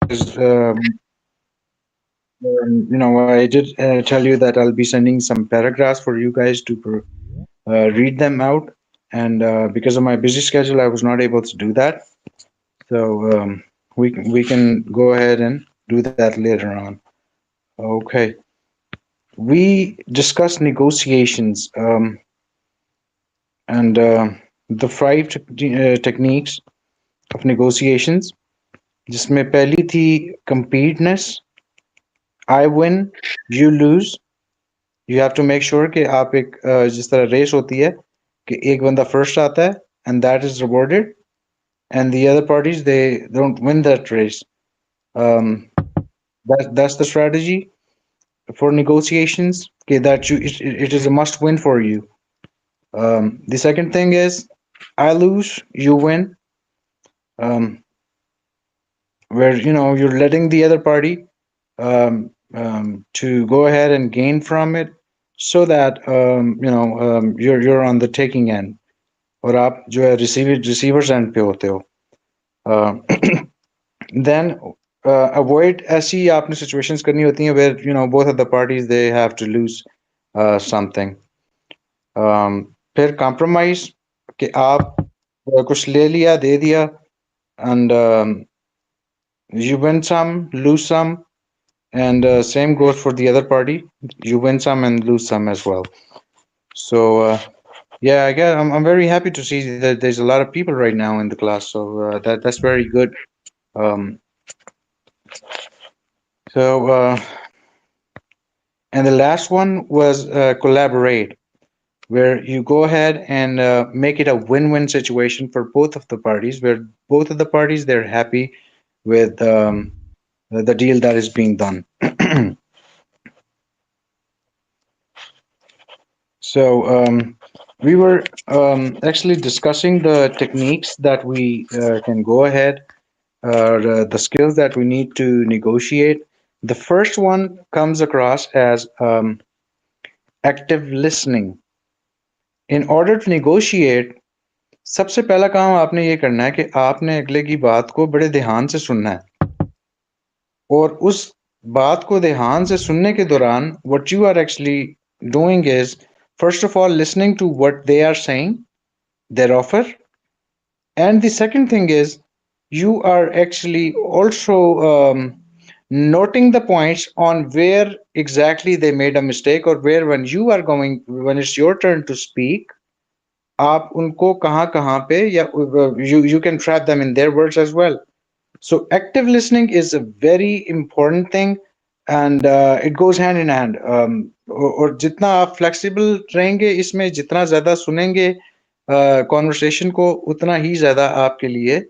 because I did tell you that I'll be sending some paragraphs for you guys to read them out, and because of my busy schedule, I was not able to do that. So we can go ahead and do that later on. Okay, we discussed negotiations and the five techniques of negotiations, जिसमें पहली थी competitiveness. I win, you lose. You have to make sure कि आप एक जिस तरह race होती है कि एक बंदा फर्स्ट आता है and that is rewarded, and the other parties they don't win that race. Um, that's the strategy for negotiations. Okay, that it is a must win for you. The second thing is I lose, you win. Um, where you're letting the other party to go ahead and gain from it, so that you're on the taking end, और आप जो है receivers end पे होते हो. Then avoid ऐसी आपने situations करनी होती हैं where both of the parties they have to lose something. फिर compromise कि आप कुछ ले लिया दे दिया, and you win some lose some, and same goes for the other party. You win some and lose some as well. So yeah, I guess I'm very happy to see that there's a lot of people right now in the class. So that's very good. Um, so and the last one was collaborate, where you go ahead and make it a win-win situation for both of the parties, where both of the parties they're happy with the deal that is being done. So we were actually discussing the techniques that we can go ahead, the skills that we need to negotiate. The first one comes across as active listening. In order to negotiate, सबसे पहला काम आपने ये करना है कि आपने अगले की बात को बड़े ध्यान से सुनना है, और उस बात को ध्यान से सुनने के दौरान what you are actually doing is first of all listening to what they are saying, their offer, and the second thing is you are actually also noting the points on where exactly they made a mistake, or where when it's your turn to speak, आप उनको कहाँ कहाँ पे या you can trap them in their words as well. So active listening is a very important thing, and it goes hand in hand. और जितना आप flexible रहेंगे इसमें, जितना ज़्यादा सुनेंगे conversation को, उतना ही ज़्यादा आपके लिए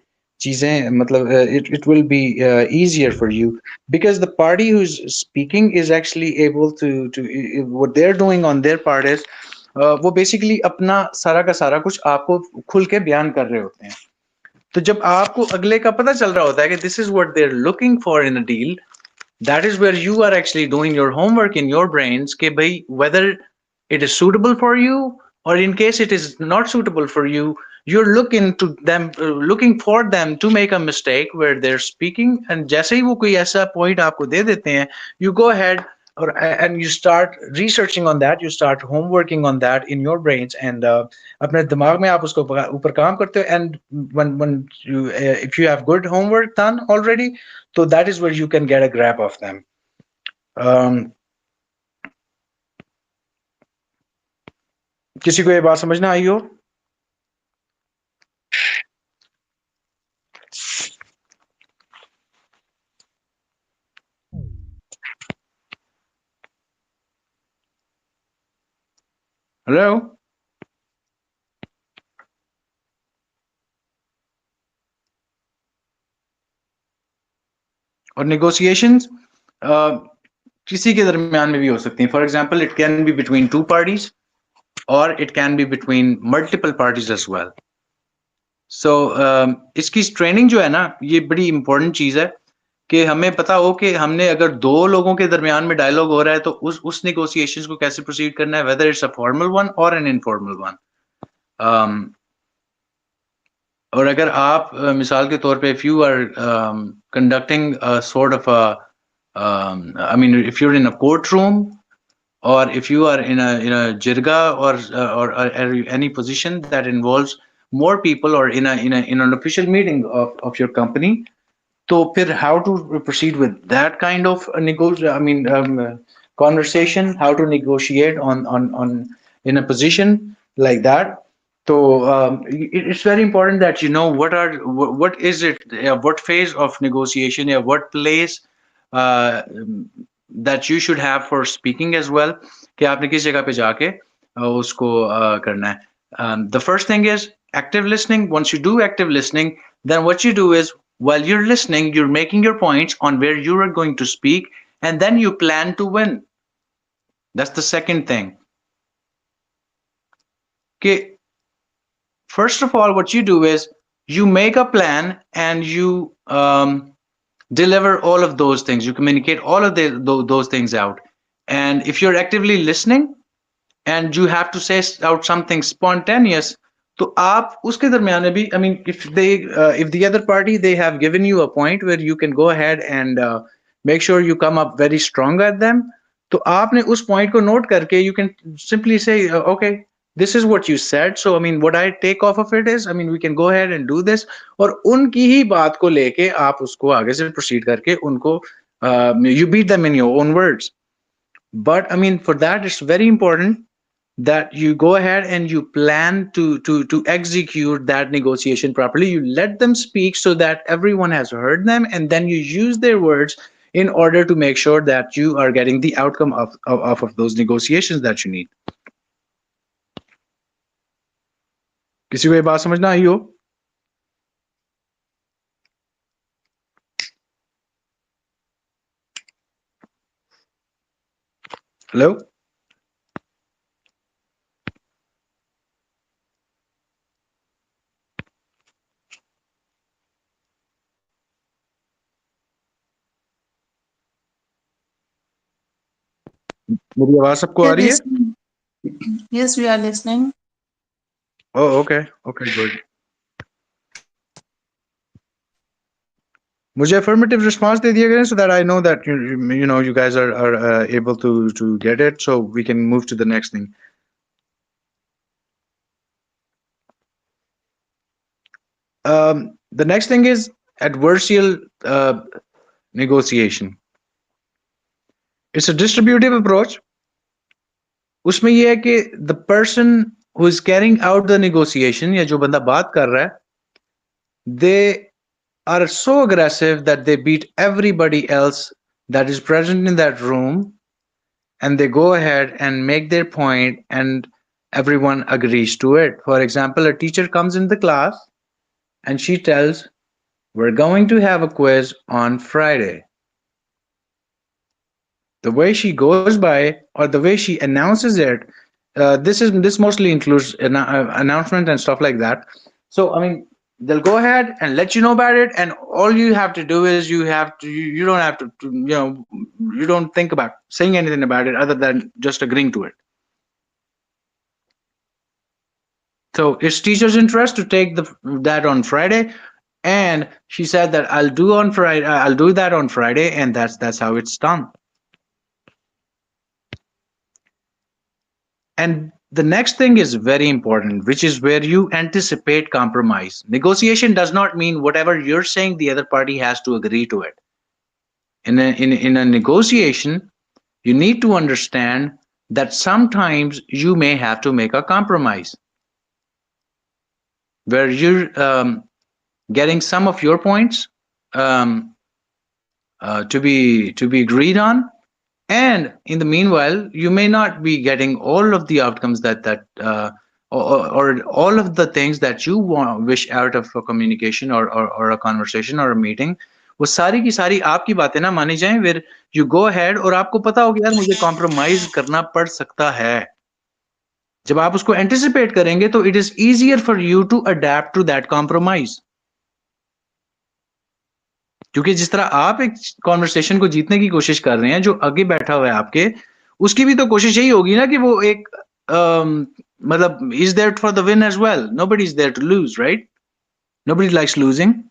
चीज़ें मतलब it will be easier for you, because the party who's speaking is actually able to what they're doing on their part is वो basically अपना सारा का सारा कुछ आपको खुल के बयान कर रहे होते हैं. तो जब आपको अगले का पता चल रहा होता है कि this is what they're looking for in a deal, that is where you are actually doing your homework in your brains कि भाई whether it is suitable for you, or in case it is not suitable for you, you're looking for them to make a mistake where they're speaking, and जैसे ही वो कोई ऐसा point आपको दे देते हैं, you go ahead and you start researching on that, you start homeworking on that in your brains, and अपने दिमाग में आप उसको ऊपर काम करते हो, and when you if you have good homework done already, so that is where you can get a grab of them. किसी को ये बात समझ ना आई हो? Hello? और negotiations किसी के दरमियान में भी हो सकती हैं. For example, it can be between two parties, or it can be between multiple parties as well. So इसकी ट्रेनिंग जो है ना, ये बड़ी इंपॉर्टेंट चीज है कि हमें पता हो कि हमने अगर दो लोगों के दरमियान में डायलॉग हो रहा है तो उस नेगोशिएशंस को कैसे प्रोसीड करना है, whether it's a formal one or an informal one. और अगर आप मिसाल के तौर पे if you are conducting a sort of a I mean if you're in a courtroom or if you are in a jirga or any position that involves more people or in an official meeting of your company. So how to proceed with that kind of conversation, how to negotiate on in a position like that. So it's very important that you know what is it, what phase of negotiation, what place uh, that you should have for speaking as well, कि आपने किस जगह पे जाके उसको करना है. The first thing is active listening. Once you do active listening, then what you do is while you're listening, you're making your points on where you are going to speak, and then you plan to win. That's the second thing. Okay, first of all, what you do is you make a plan and you deliver all of those things. You communicate all of those things out. And if you're actively listening and you have to say out something spontaneous, तो आप उसके दरमियान में भी, I mean, if the other party they have given you a point where you can go ahead and make sure you come up very strong at them, तो आपने उस point को note करके you can simply say, okay, this is what you said, so I mean what I take off of it is, I mean we can go ahead and do this, और उनकी ही बात को लेके आप उसको आगे से proceed करके उनको you beat them in your own words. But I mean for that it's very important that you go ahead and you plan to execute that negotiation properly. You let them speak so that everyone has heard them, and then you use their words in order to make sure that you are getting the outcome of those negotiations that you need. किसी को ये बात समझना आई हो? Hello? मेरी आवाज सबको We uh are रही है? listening. Yes, we are listening. Oh, okay, good. मुझे affirmative response दे दिया करें so that I know that you know you guys are able to get it, so we can move to the next thing. The next thing is adversarial negotiation. It's a distributive approach. उसमें ये है कि the person who is carrying out the negotiation या जो बंदा बात कर रहा है, they are so aggressive that they beat everybody else that is present in that room, and they go ahead and make their point and everyone agrees to it. For example, a teacher comes in the class and she tells, we're going to have a quiz on Friday. The way she goes by or the way she announces it, this mostly includes announcement and stuff like that. So I mean they'll go ahead and let you know about it, and all you have to do is you don't have to you don't think about saying anything about it other than just agreeing to it. So it's teacher's interest to take that on Friday, and she said that I'll do that on Friday, and that's how it's done. And the next thing is very important, which is where you anticipate compromise. Negotiation does not mean whatever you're saying, the other party has to agree to it. In a negotiation, you need to understand that sometimes you may have to make a compromise where you're getting some of your points to be agreed on, and in the meanwhile you may not be getting all of the outcomes or all of the things that you wish out of a communication or a conversation or a meeting. वो सारी की सारी आपकी बातें ना मानी जाएं, फिर you go ahead और आपको पता हो कि यार मुझे कॉम्प्रोमाइज करना पड़ सकता है. जब आप उसको एंटिसिपेट करेंगे तो it is easier for you to adapt to that compromise. क्योंकि जिस तरह आप एक कॉन्वर्सेशन को जीतने की कोशिश कर रहे हैं, जो आगे बैठा हुआ है आपके, उसकी भी तो कोशिश यही होगी ना कि वो एक मतलब is there for the win as well. Nobody is there to lose, right? Nobody likes losing.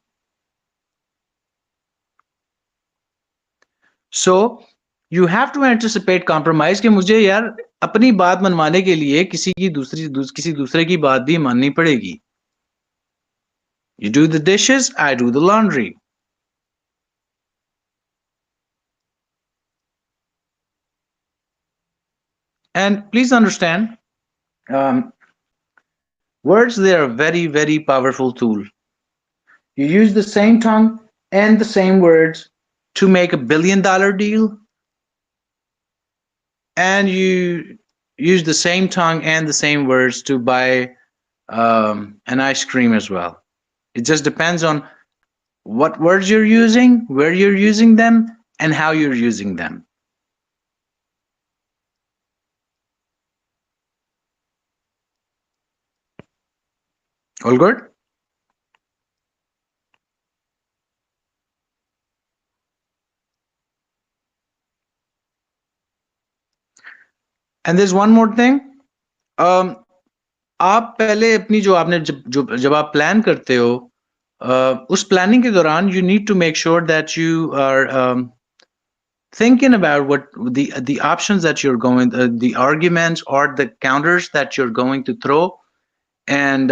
So you have to anticipate compromise कि मुझे यार अपनी बात मनवाने के लिए किसी दूसरे की बात भी माननी पड़ेगी. You do the dishes, I do the laundry. And please understand, um, words, they are a very, very powerful tool. You use the same tongue and the same words to make $1 billion deal, and you use the same tongue and the same words to buy an ice cream as well. It just depends on what words you're using, where you're using them, and how you're using them. All good? And there's one more thing. Um, आप पहले अपनी जो आपने जब आप plan करते हो, उस प्लानिंग के दौरान you need to make sure that you are thinking about what the options that you're going, the arguments or the counters that you're going to throw, and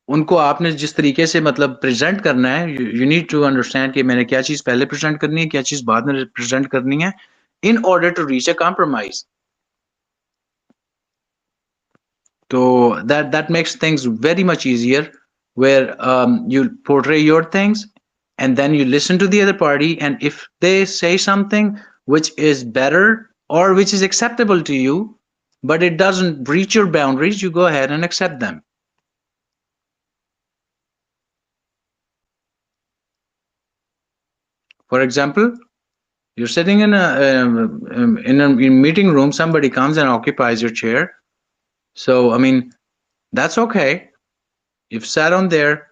उनको आपने जिस तरीके से मतलब प्रेजेंट करना है, you need to understand कि मैंने क्या चीज पहले प्रेजेंट करनी है, क्या चीज बाद में प्रेजेंट करनी है, in order to reach a compromise. So that makes things very much easier, where you portray your things, and then you listen to the other party, and if they say something which is better or which is acceptable to you, but it doesn't breach your boundaries, you go ahead and accept them. For example, you're sitting in a meeting room, somebody comes and occupies your chair. So I mean, that's okay. You've sat on there.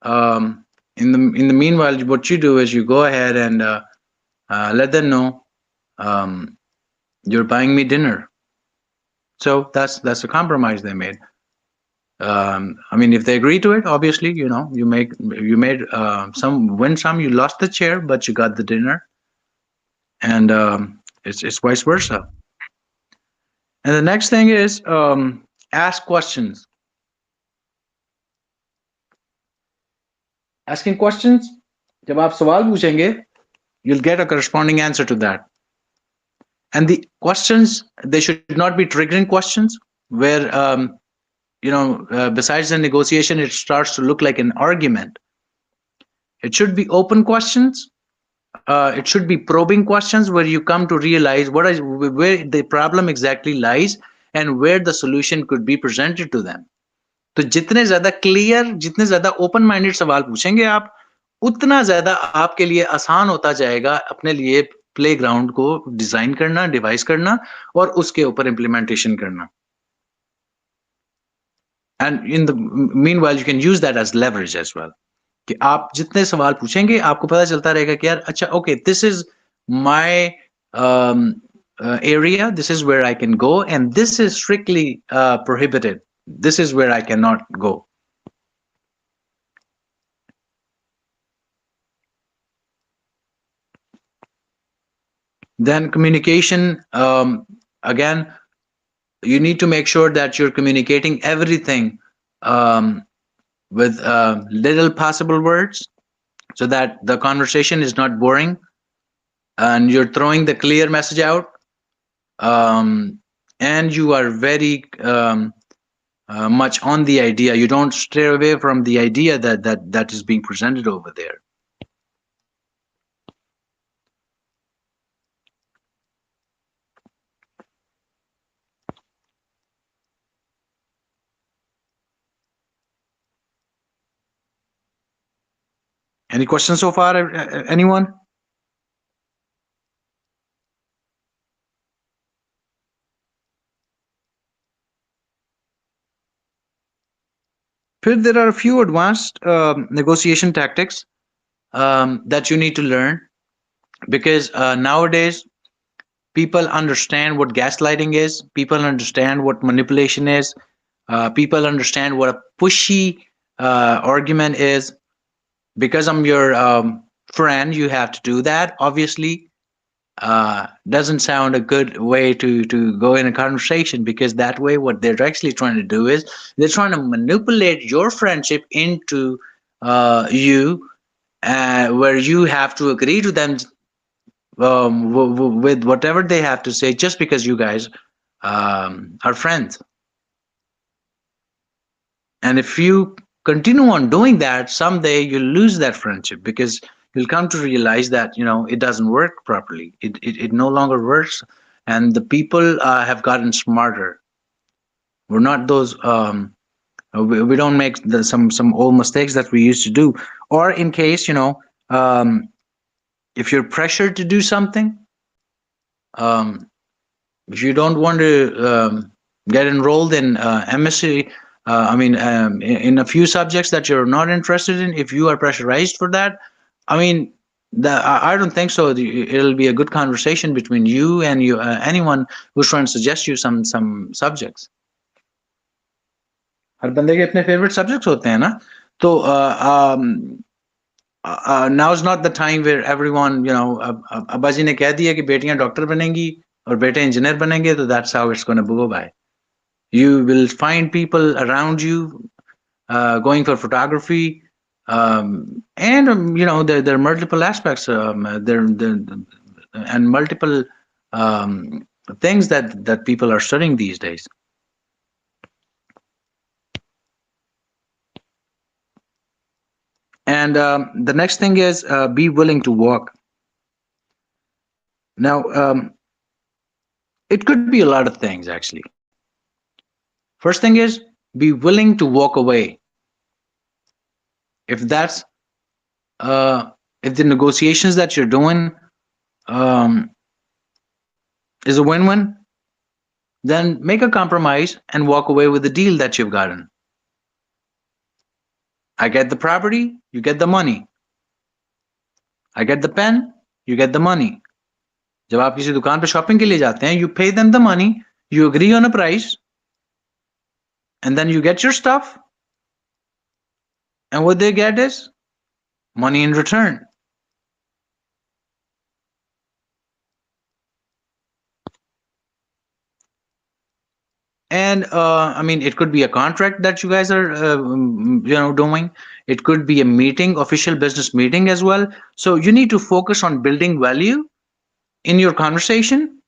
In the meanwhile, what you do is you go ahead and let them know, you're buying me dinner. So that's a compromise they made. I mean, if they agree to it, obviously, you made some win some, you lost the chair, but you got the dinner, and it's vice versa. And the next thing is, ask questions. Asking questions. जब आप सवाल पूछेंगे, you'll get a corresponding answer to that. And the questions, they should not be triggering questions where besides the negotiation, it starts to look like an argument. It should be open questions. It should be probing questions where you come to realize where the problem exactly lies and where the solution could be presented to them. तो जितने ज्यादा clear, जितने ज्यादा open minded सवाल पूछेंगे आप, उतना ज्यादा आपके लिए आसान होता जाएगा अपने लिए प्लेग्राउंड को डिजाइन करना, डिवाइस करना और उसके ऊपर इम्प्लीमेंटेशन करना. And in the meanwhile you can use that as leverage as well, कि आप जितने सवाल पूछेंगे आपको पता चलता रहेगा कि यार अच्छा, okay, this is my area, this is where I can go, and this is strictly prohibited, this is where I cannot go. Then communication, again, you need to make sure that you're communicating everything with little possible words, so that the conversation is not boring and you're throwing the clear message out, and you are very much on the idea. You don't stray away from the idea that is being presented over there. Any questions so far, anyone? There are a few advanced negotiation tactics that you need to learn, because nowadays people understand what gaslighting is, people understand what manipulation is, people understand what a pushy argument is because I'm your friend, you have to do that. Obviously, doesn't sound a good way to go in a conversation, because that way what they're actually trying to do is they're trying to manipulate your friendship into you, where you have to agree to them with whatever they have to say just because you guys are friends. And if you continue on doing that, someday you'll lose that friendship, because you'll come to realize that it doesn't work properly. It no longer works, and the people have gotten smarter. We're not those. We don't make some old mistakes that we used to do. Or in case um, if you're pressured to do something, um, if you don't want to get enrolled in MSc, I mean, in a few subjects that you're not interested in, if you are pressurized for that, I mean, I don't think so. It'll be a good conversation between you and anyone who's trying to suggest you some subjects. हर बंदे के अपने favourite subjects होते हैं ना, तो now is not the time where everyone, अब्बा जी ने कह दिया कि बेटियां डॉक्टर बनेंगी और बेटे इंजीनियर बनेंगे, तो that's how it's going to go by. You will find people around you going for photography, and there are multiple aspects, there and multiple things that people are studying these days. And the next thing is be willing to walk. Now, it could be a lot of things actually. First thing is be willing to walk away. If that's if the negotiations that you're doing um, is a win-win, then make a compromise and walk away with the deal that you've gotten. I get the property, you get the money. I get the pen, you get the money. जब आप किसी दुकान पे shopping के लिए जाते हैं, you pay them the money, you agree on a price, and then you get your stuff, and what they get is money in return. And I mean, it could be a contract that you guys are doing. It could be a meeting, official business meeting as well. So you need to focus on building value in your conversation.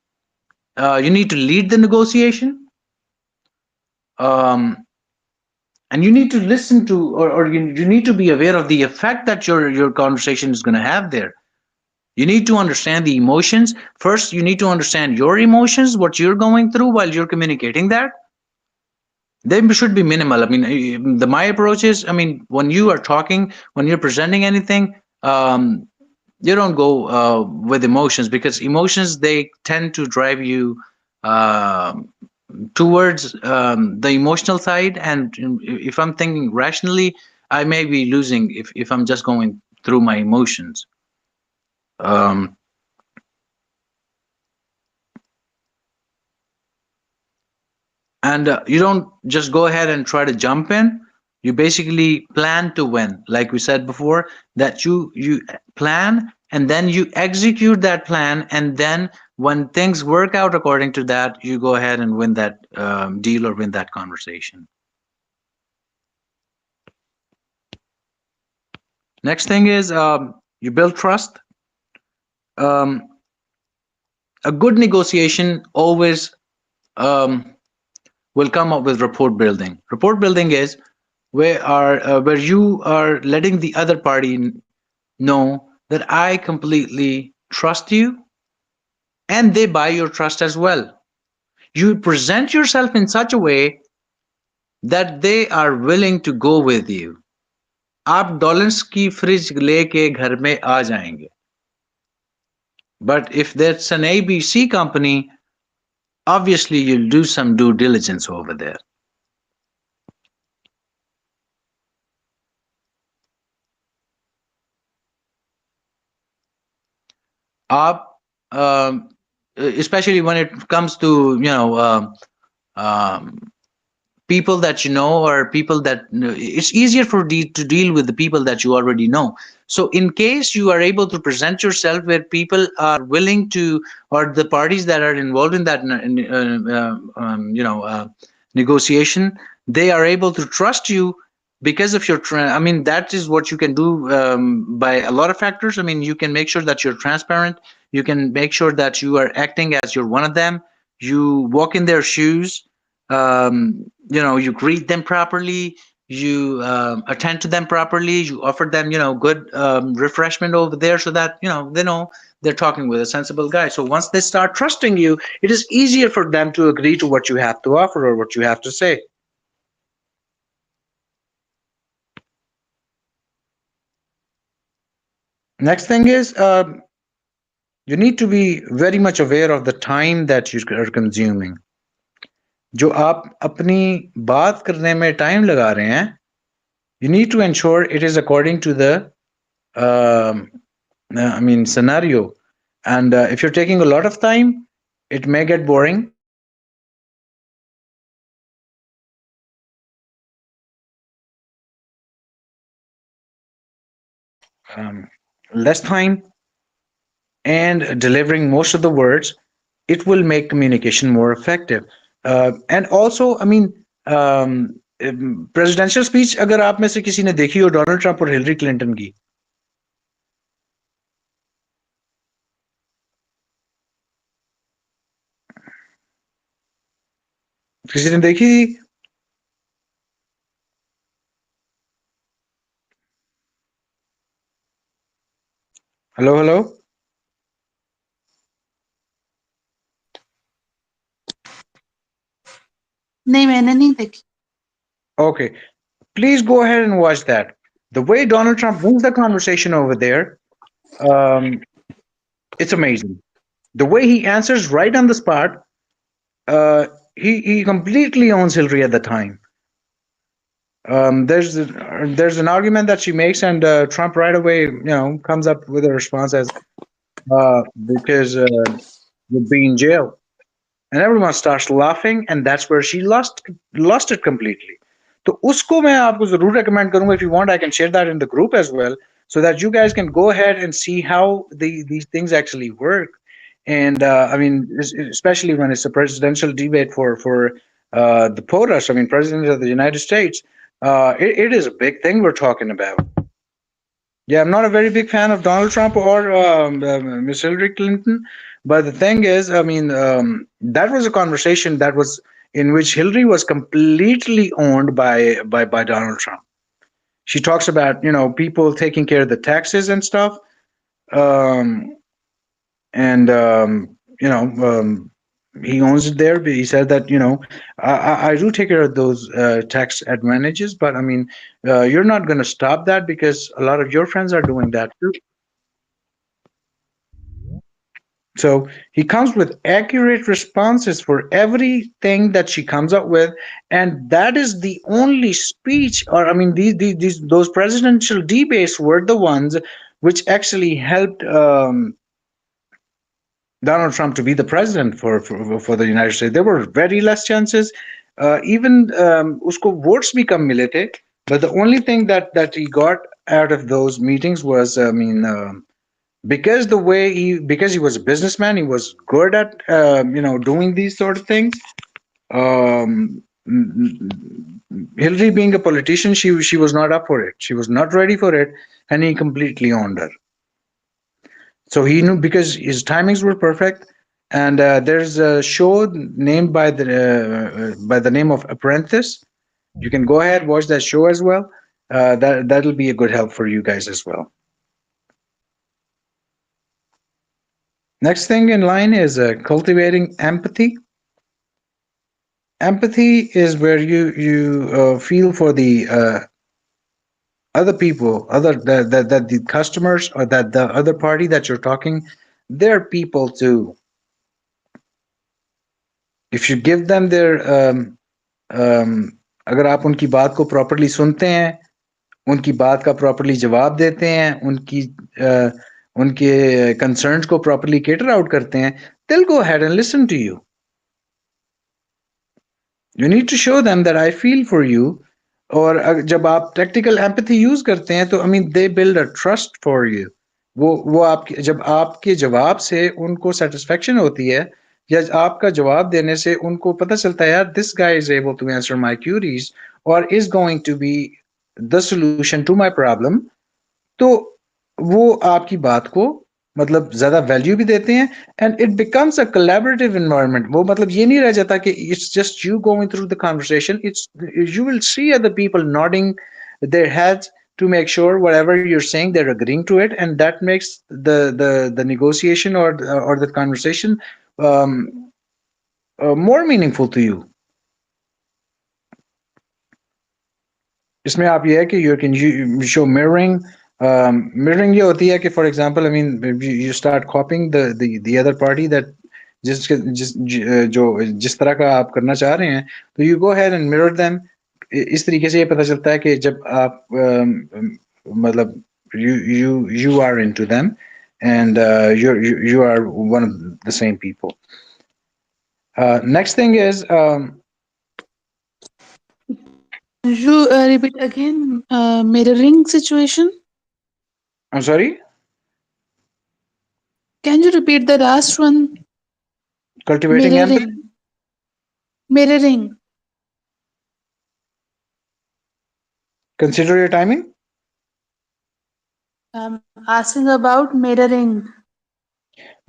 You need to lead the negotiation, um, and you need to listen to, or you need to be aware of the effect that your conversation is going to have there. You need to understand the emotions. First, you need to understand your emotions, what you're going through while you're communicating that. They should be minimal. I mean, my approach is, I mean, when you are talking, when you're presenting anything, you don't go with emotions, because emotions, they tend to drive you uh, towards the emotional side. And if I'm thinking rationally, I may be losing if I'm just going through my emotions. Um, and you don't just go ahead and try to jump in. You basically plan to win, like we said before, that you plan and then you execute that plan, and then when things work out according to that, you go ahead and win that deal or win that conversation. Next thing is you build trust. um, a good negotiation always um, will come up with rapport building. Rapport building is where you are letting the other party know that I completely trust you, and they buy your trust as well. You present yourself in such a way that they are willing to go with you. आप dollars की fridge लेके घर में आ जाएंगे. But if that's an ABC company, obviously you'll do some due diligence over there. आप especially when it comes to um, people that you know, or people that it's easier to deal with the people that you already know. So in case you are able to present yourself where people are willing to, or the parties that are involved in that negotiation, they are able to trust you because of your I mean, that is what you can do by a lot of factors. I mean, you can make sure that you're transparent, you can make sure that you are acting as you're one of them, you walk in their shoes, you greet them properly, you attend to them properly, you offer them good refreshment over there, so that they know they're talking with a sensible guy. So once they start trusting you, it is easier for them to agree to what you have to offer or what you have to say. Next thing is, you need to be very much aware of the time that you are consuming. जो आप अपनी बात करने में time लगा रहे हैं, you need to ensure it is according to the scenario. And if you're taking a lot of time, it may get boring. Less time and delivering most of the words, it will make communication more effective. And also, I mean, presidential speech अगर आप में से किसी ने देखी हो Donald Trump और Hillary Clinton की, किसी ने देखी थी? हेलो हेलो नहीं मैंने नहीं देखी. Okay, please go ahead and watch that. The way Donald Trump moves the conversation over there, um, it's amazing. The way he answers right on the spot, he completely owns Hillary at the time. There's an argument that she makes, and Trump right away, comes up with a response as, because you'd be in jail, and everyone starts laughing, and that's where she lost it completely. तो उसको मैं आपको जरूर recommend करूंगा. If you want, I can share that in the group as well, so that you guys can go ahead and see how these things actually work. And I mean, especially when it's a presidential debate for the POTUS, I mean, President of the United States, it is a big thing we're talking about. Yeah, I'm not a very big fan of Donald Trump or Miss Hillary Clinton, but the thing is, I mean, that was a conversation that was in which Hillary was completely owned by Donald Trump. She talks about people taking care of the taxes and stuff, um, and he owns it there. But he said that I do take care of those tax advantages, but I mean, you're not going to stop that because a lot of your friends are doing that too. So he comes with accurate responses for everything that she comes up with, and that is the only speech. Or I mean, those presidential debates were the ones which actually helped Donald Trump to be the president for the United States. There were very less chances. Even usko votes bhi kam mile the, but the only thing that he got out of those meetings was, I mean, because because he was a businessman, he was good at doing these sort of things. Um, Hillary being a politician, she was not up for it. She was not ready for it, and he completely owned her. So he knew because his timings were perfect. And there's a show named by the name of Apprentice. You can go ahead watch that show as well. That'll be a good help for you guys as well. Next thing in line is cultivating empathy. Empathy is where you feel for the other people, that the customers or that the other party that you're talking, they're people too. If you give them their अगर आप उनकी बात को properly सुनते हैं, उनकी बात का प्रॉपर्ली जवाब देते हैं, उनके कंसर्न्स को प्रॉपर्ली cater out करते हैं, they'll go ahead and listen to you. You need to show them that I feel for you. और जब आप practical empathy use करते हैं तो I mean they build a trust for you. वो आपके जब आपके जवाब से उनको satisfaction होती है या आपका जवाब देने से उनको पता चलता है यार this guy is able to answer my queries or is going to be the solution to my problem, तो वो आपकी बात को मतलब ज्यादा वैल्यू भी देते हैं and it becomes a collaborative environment. वो मतलब ये नहीं रह जाता कि it's just you going through the conversation. It's you will see other people nodding their heads to make sure whatever you're saying they're agreeing to it, and that makes the negotiation or the conversation um, more meaningful to you. इसमें आप ये है कि you can show mirroring. Mirroring ये होती है कि for example I mean you start copying the other party that जिस तरह का आप करना चाह रहे हैं तो you go ahead and mirror them. इस तरीके से ये पता चलता है कि जब आप मतलब you are into them and you are one of the same people. Next thing is You repeat again. Mirroring situation. I'm sorry, Can you repeat the last one? cultivating empathy. Mirroring. Mirroring. Consider your timing. Asking about mirroring.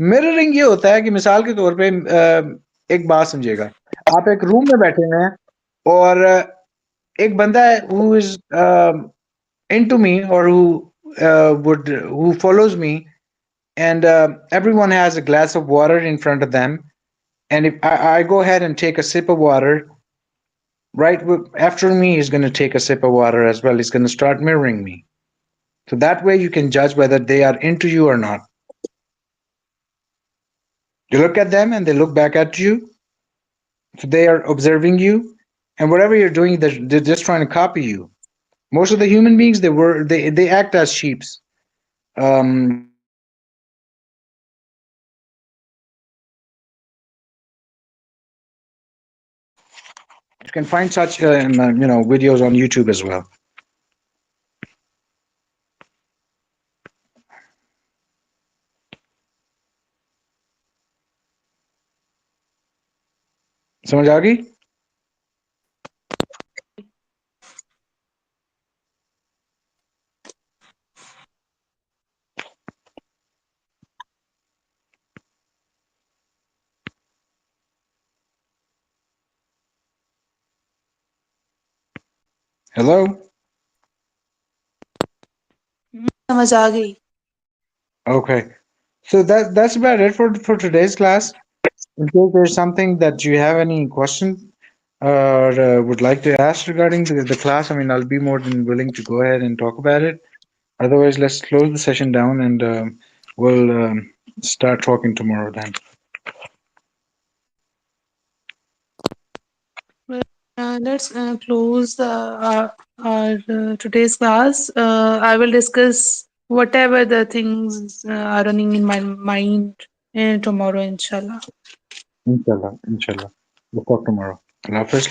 Mirroring ये होता है कि मिसाल के तौर पे एक बात समझिएगा. आप एक रूम में बैठे हुए हैं और एक बंदा है who is into me or who follows me, and everyone has a glass of water in front of them, and if I go ahead and take a sip of water, right after me he's going to take a sip of water as well. He's going to start mirroring me. So that way you can judge whether they are into you or not. You look at them and they look back at you. So they are observing you, and whatever you're doing, they're just trying to copy you. Most of the human beings, they act as sheeps. You can find such videos on YouTube as well. समझ आ गई? Hello? समझ आ गई. Okay. So that's about it for today's class. In case there's something that you have any question or would like to ask regarding the class, I mean, I'll be more than willing to go ahead and talk about it. Otherwise, let's close the session down and we'll start talking tomorrow then. Let's close our today's class. I will discuss whatever the things are running in my mind tomorrow, inshallah. Inshallah, inshallah. We'll talk tomorrow. Allah Hafiz.